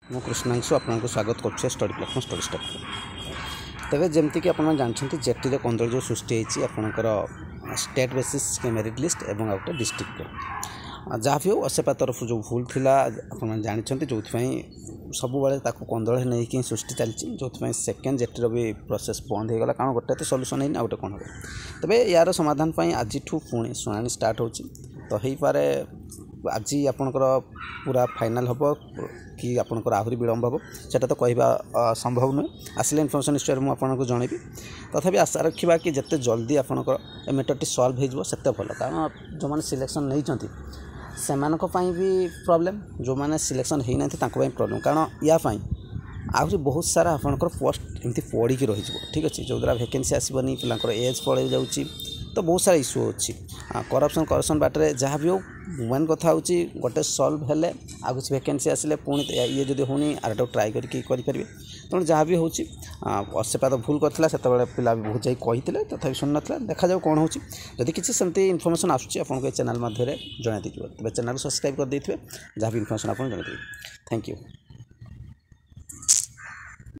मु कृष्णांशु आपको स्वागत कर स्टडी प्लेटफॉर्म स्टडी स्टेप तेज जमीक आप जानते जेटी कंदल जो सृष्टि होती आपंकर स्टेट बेसिस मेरिट लिस्ट और गोटे डिस्ट्रिक्ट जहाँ भी हो असेपा तरफ जो भूल थी आप जानते जो सब कंदल नहीं सृष्टि चलती जो सेकेंड जेटीर भी प्रोसेस बंद हो गला कारण गोटे तो सल्यूशन है गोटे कौन हो तेज यार समाधान आज पुणी शुणी स्टार्ट हो तो हो पारे आज आपणकर पूरा फाइनाल हम कि आपणकर आहरी विलम्ब हम सेटा तो कहवा संभव नुहे आसिले इनफर्मेशन निश्चय मुझे जनइबी तथापि आशा रखा कि जिते जल्दी आपणकर मेटरटी सल्व हो सत्य भल कारण जो मैंने सिलेक्शन नहीं से भी प्रोब्लेम जो मैंने सिलेक्शन होना प्रोब्लेम कारण या आहरी बहुत सारा आपणकर पोस्ट एमती पड़ी रही ठीक अच्छे जो द्वारा वैकेंसी आसबनी पिलांकर एज पड़े जाऊँगी तो बहुत सारा इश्यू अच्छी करप्शन बाटे जहाँ भी हो मेन कथा हूँ गोटे सल्व हेले आ कुछ वैकेंसी आसिले पुणी ये जब होनी आर ट्राए करें तेणु जहाँ भी हूँ असेपा तो भूल करता से पिला भी बहुत जाई कही तथापि शुणी ना देखा जाऊ कौन होती किसी सेमती इनफर्मेशन आसूँ आपको चैनल मध्य जन दीजिए तेज चैनल सब्सक्राइब कर देते जहाँ भी इनफर्मेशन आपको जन थैंक यू।